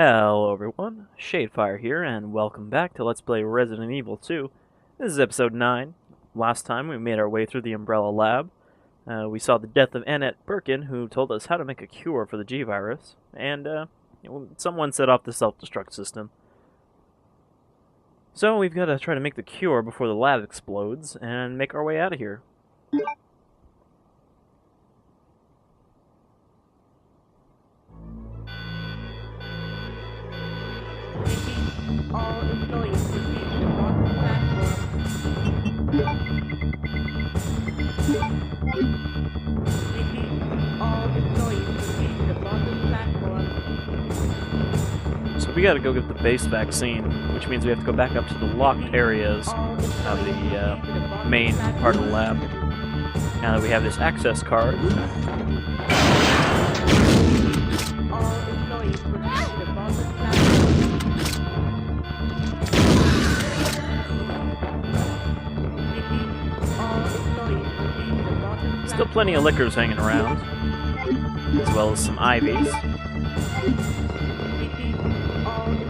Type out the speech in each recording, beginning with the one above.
Hello everyone, Shadefyre here, and welcome back to Let's Play Resident Evil 2. This is episode 9. Last time we made our way through the Umbrella Lab. We saw the death of G-Birkin, who told us how to make a cure for the G-Virus, and someone set off the self-destruct system. So we've got to try to make the cure before the lab explodes, and make our way out of here. All employees proceed to the bottom platform. All employees proceed to the bottom platform. So we gotta go get the base vaccine, which means we have to go back up to the locked areas of the main part of the lab. Now that we have this access card. All employees proceed to the bottom platform. Still plenty of liquors hanging around, as well as some ivies. All employees proceed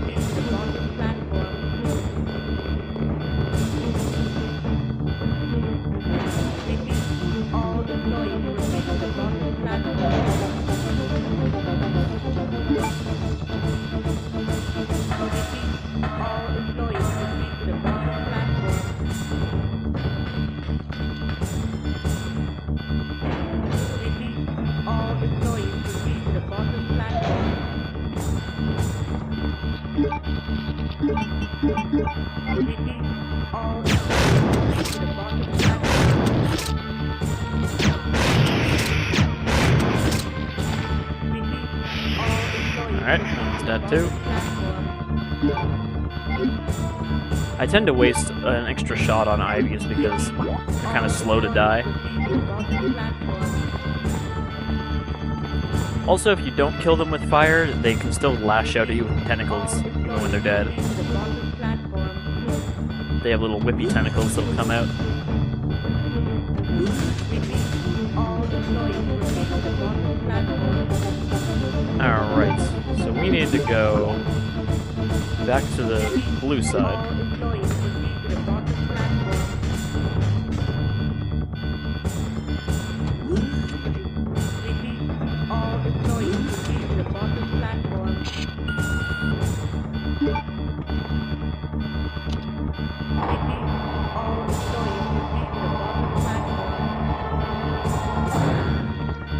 to the bottom platform. All employees proceed to the bottom platform. All employees proceed to the bottom platform. All employees proceed to the bottom platform. All employees proceed to the bottom platform. Alright, that's that too. I tend to waste an extra shot on ivies because they're kind of slow to die. Also, if you don't kill them with fire, they can still lash out at you with tentacles, even when they're dead. They have little whippy tentacles that'll come out. Alright, so we need to go back to the blue side.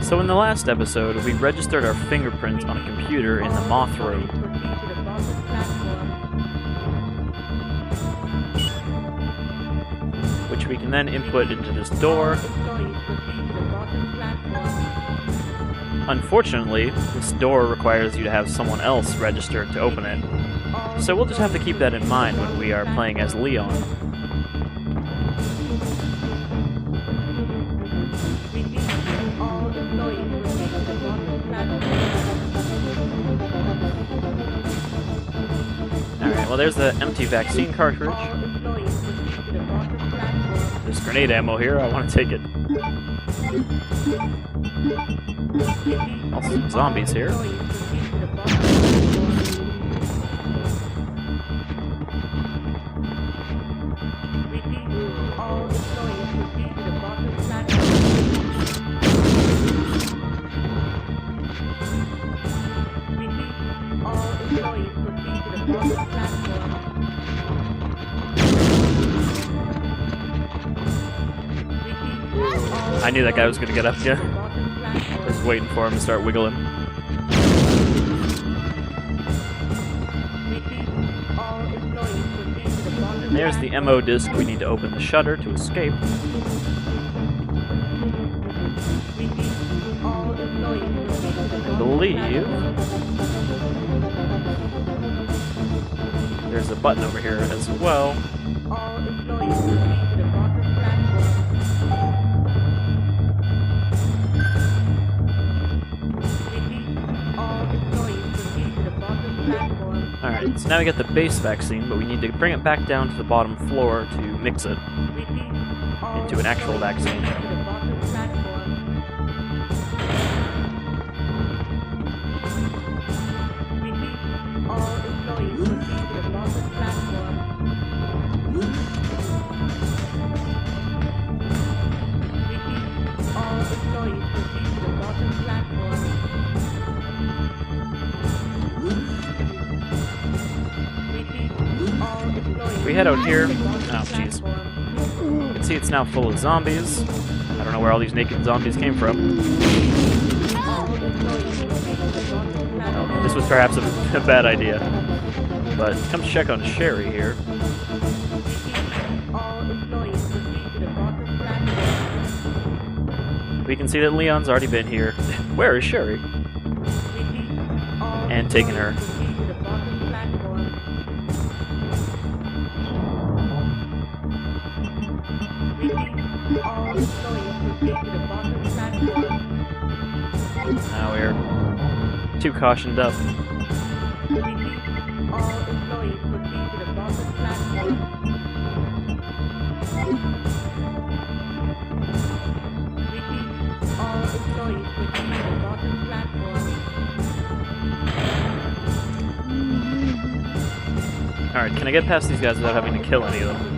So in the last episode, we registered our fingerprint on a computer in the Moth Room. Which we can then input into this door. Unfortunately, this door requires you to have someone else registered to open it. So we'll just have to keep that in mind when we are playing as Leon. Alright, well there's the empty vaccine cartridge. There's grenade ammo here, I want to take it. Also some zombies here. I knew that guy was going to get up here. I was waiting for him to start wiggling. And there's the MO disc. We need to open the shutter to escape. I believe there's a button over here as well. Alright, so now we got the base vaccine, but we need to bring it back down to the bottom floor to mix it into an actual vaccine. We head out here. Oh, jeez. You can see it's now full of zombies. I don't know where all these naked zombies came from. Oh, this was perhaps a bad idea. But come check on Sherry here. We can see that Leon's already been here. Where is Sherry? And taken her. Now we're too cautioned up. Alright, can I get past these guys without having to kill any of them?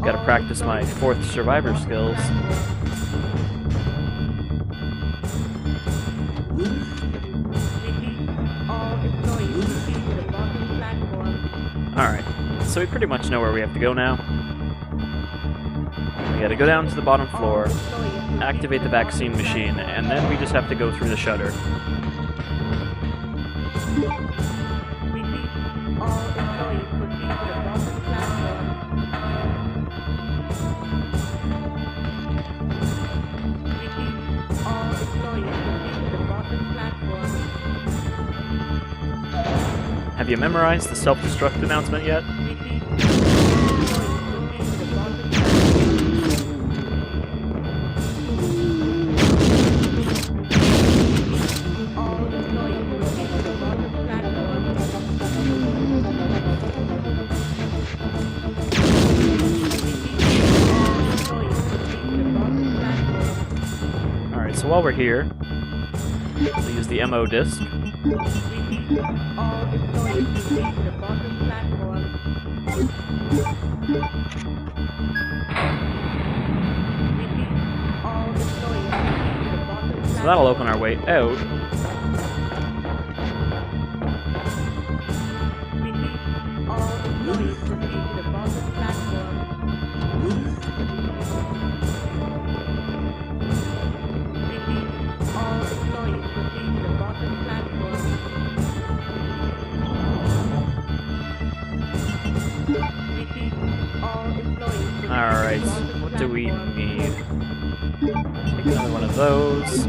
Gotta practice my 4th survivor skills. Alright, so we pretty much know where we have to go now. We gotta go down to the bottom floor, activate the vaccine machine, and then we just have to go through the shutter. Have you memorized the self-destruct announcement yet? Alright, so while we're here, we'll use the MO disc. So that'll open our way out. Alright, what do we need? Take another one of those.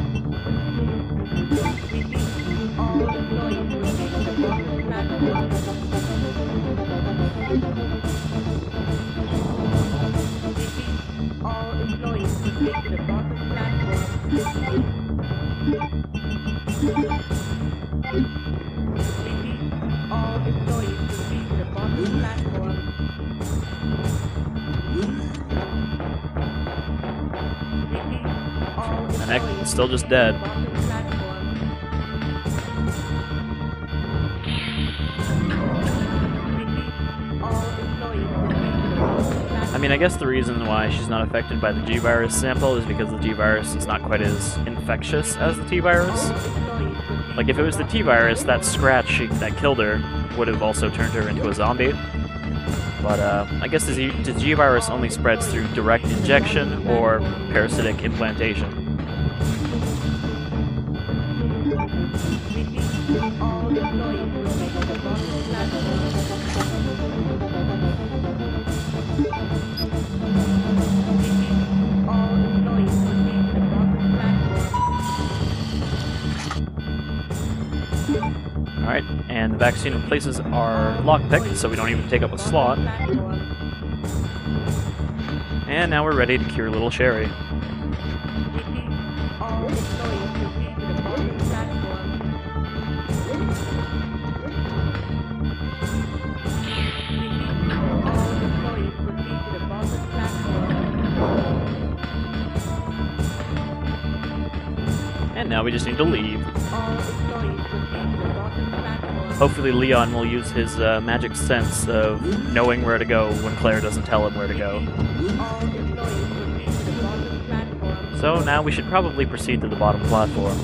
And heck, still just dead. I mean, I guess the reason why she's not affected by the G-Virus sample is because the G-Virus is not quite as infectious as the T-Virus. Like, if it was the T-Virus, that scratch that killed her would have also turned her into a zombie. But, I guess the G-Virus only spreads through direct injection or parasitic implantation. Alright, and the vaccine replaces our lockpick, so we don't even take up a slot. And now we're ready to cure little Sherry. And now now we just need to leave. All employees proceed to the bottom platform. Hopefully Leon will use his magic sense of knowing where to go when Claire doesn't tell him where to go. All employees proceed to the bottom platform. So now we should probably proceed to the bottom platform.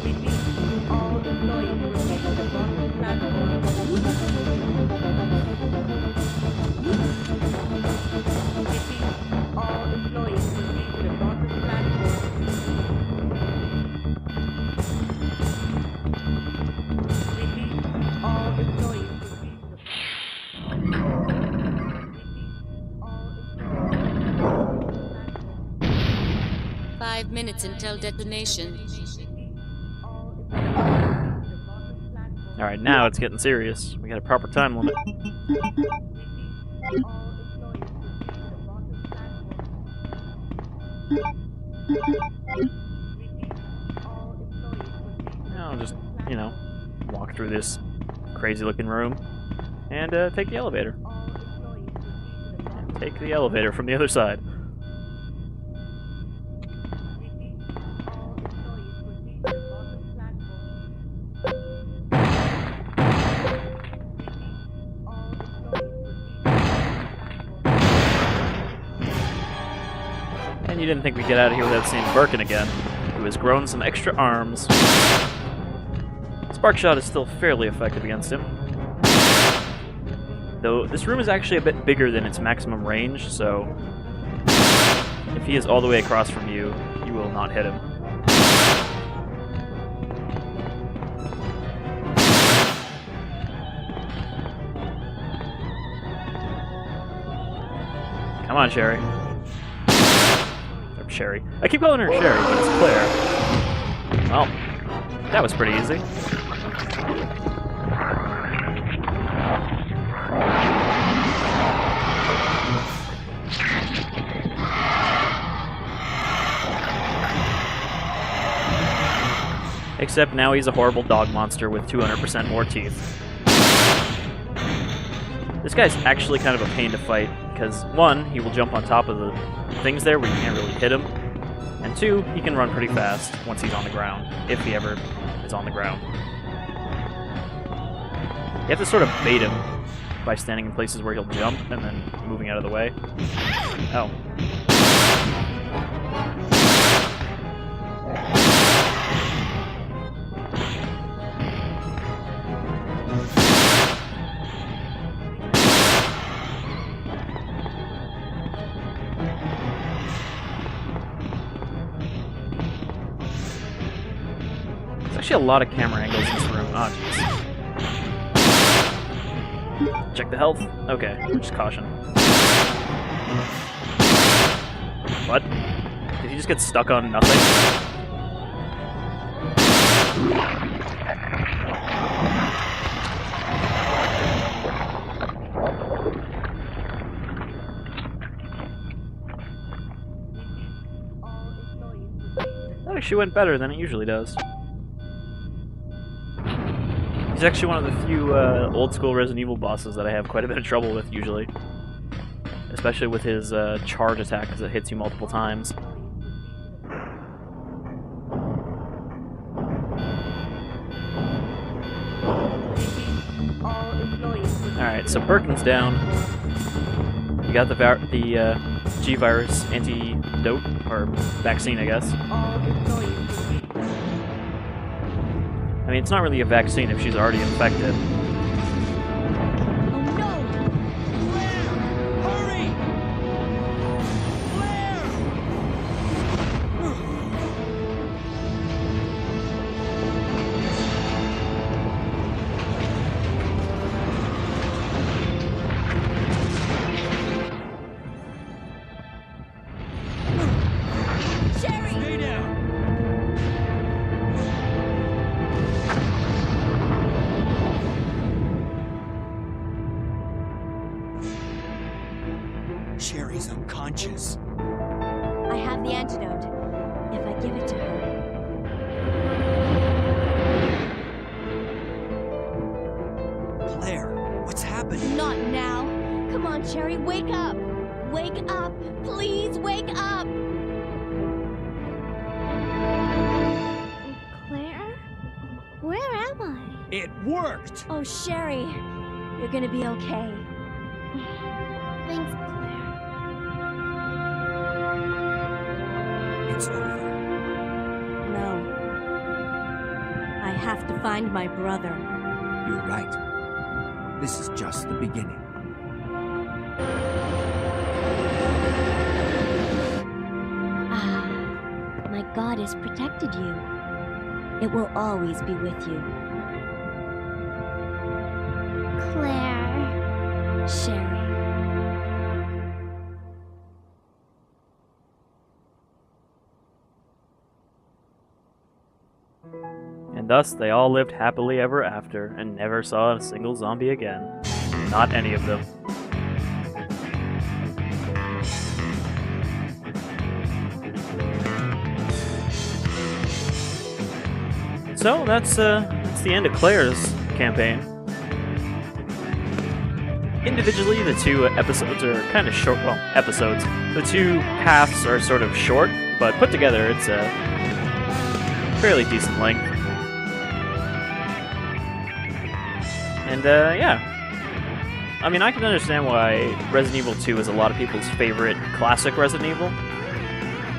Repeat. All employees proceed to the bottom platform. Repeat. All employees proceed to the bottom platform. Repeat. All employees proceed to the 5 minutes until detonation. Alright, now it's getting serious. We got a proper time limit. Now I'll just, you know, walk through this crazy looking room and take the elevator. And take the elevator from the other side. And you didn't think we'd get out of here without seeing Birkin again, who has grown some extra arms. Spark Shot is still fairly effective against him. Though this room is actually a bit bigger than its maximum range, so if he is all the way across from you, you will not hit him. Come on, Sherry. Or Sherry. I keep calling her Sherry, but it's Claire. Well, that was pretty easy. Except now he's a horrible dog monster with 200% more teeth. This guy's actually kind of a pain to fight, because 1, he will jump on top of the things there where you can't really hit him, and 2, he can run pretty fast once he's on the ground, if he ever is on the ground. You have to sort of bait him by standing in places where he'll jump and then moving out of the way. Oh. There's actually a lot of camera angles in this room. Oh, jeez. Check the health. Okay, just caution. What? Did he just get stuck on nothing? That actually went better than it usually does. He's actually one of the few old-school Resident Evil bosses that I have quite a bit of trouble with, usually. Especially with his charge attack, because it hits you multiple times. Alright, so Birkin's down. You got the G-Virus Antidote, or vaccine, I guess. I mean, it's not really a vaccine if she's already infected. Sherry's unconscious. I have the antidote. If I give it to her. Claire, what's happening? Not now. Come on, Sherry, wake up. Wake up. Please wake up. It worked! Oh, Sherry, you're gonna be okay. Thanks, Claire. It's over. No. I have to find my brother. You're right. This is just the beginning. Ah, my God has protected you. It will always be with you. Claire. Sherry. And thus they all lived happily ever after and never saw a single zombie again. Not any of them. So that's the end of Claire's campaign. Individually, the two episodes are kind of short. Well, episodes. The two paths are sort of short, but put together, it's a fairly decent length. And yeah, I mean, I can understand why Resident Evil 2 is a lot of people's favorite classic Resident Evil.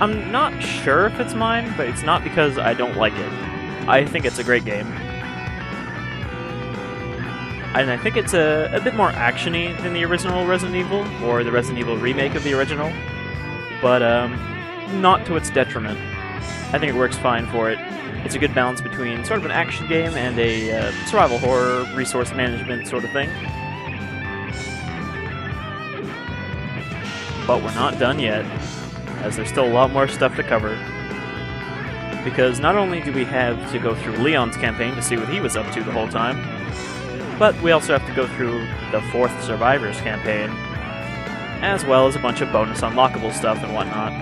I'm not sure if it's mine, but it's not because I don't like it. I think it's a great game. And I think it's a bit more action-y than the original Resident Evil, or the Resident Evil remake of the original, but not to its detriment. I think it works fine for it. It's a good balance between sort of an action game and a survival horror, resource management sort of thing. But we're not done yet, as there's still a lot more stuff to cover. Because not only do we have to go through Leon's campaign to see what he was up to the whole time, but we also have to go through the 4th Survivors campaign, as well as a bunch of bonus unlockable stuff and whatnot.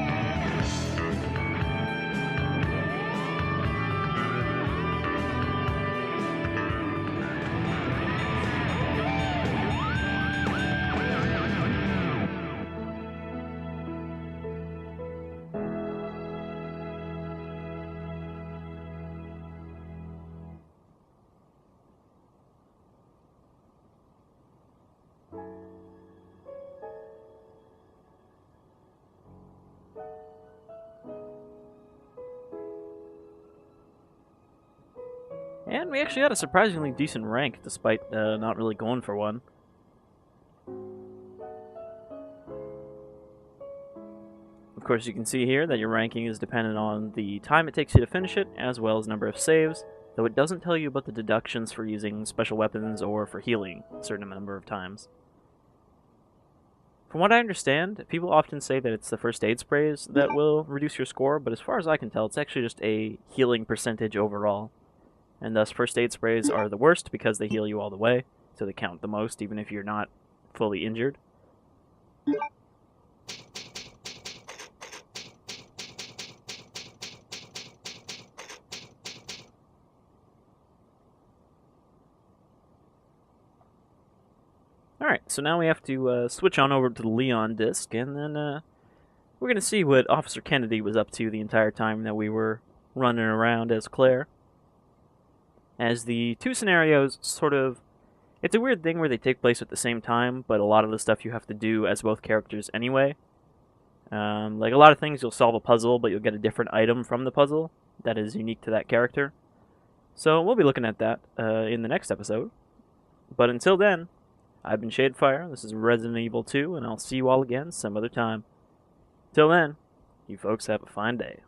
And we actually got a surprisingly decent rank, despite not really going for one. Of course, you can see here that your ranking is dependent on the time it takes you to finish it, as well as number of saves, though it doesn't tell you about the deductions for using special weapons or for healing a certain number of times. From what I understand, people often say that it's the first aid sprays that will reduce your score, but as far as I can tell, it's actually just a healing percentage overall. And thus, first aid sprays are the worst because they heal you all the way, so they count the most even if you're not fully injured. Alright, so now we have to switch on over to the Leon disc, and then we're going to see what Officer Kennedy was up to the entire time that we were running around as Claire. As the two scenarios sort of... It's a weird thing where they take place at the same time, but a lot of the stuff you have to do as both characters anyway. Like a lot of things, you'll solve a puzzle, but you'll get a different item from the puzzle that is unique to that character. So we'll be looking at that in the next episode. But until then, I've been Shadefyre, this is Resident Evil 2, and I'll see you all again some other time. Till then, you folks have a fine day.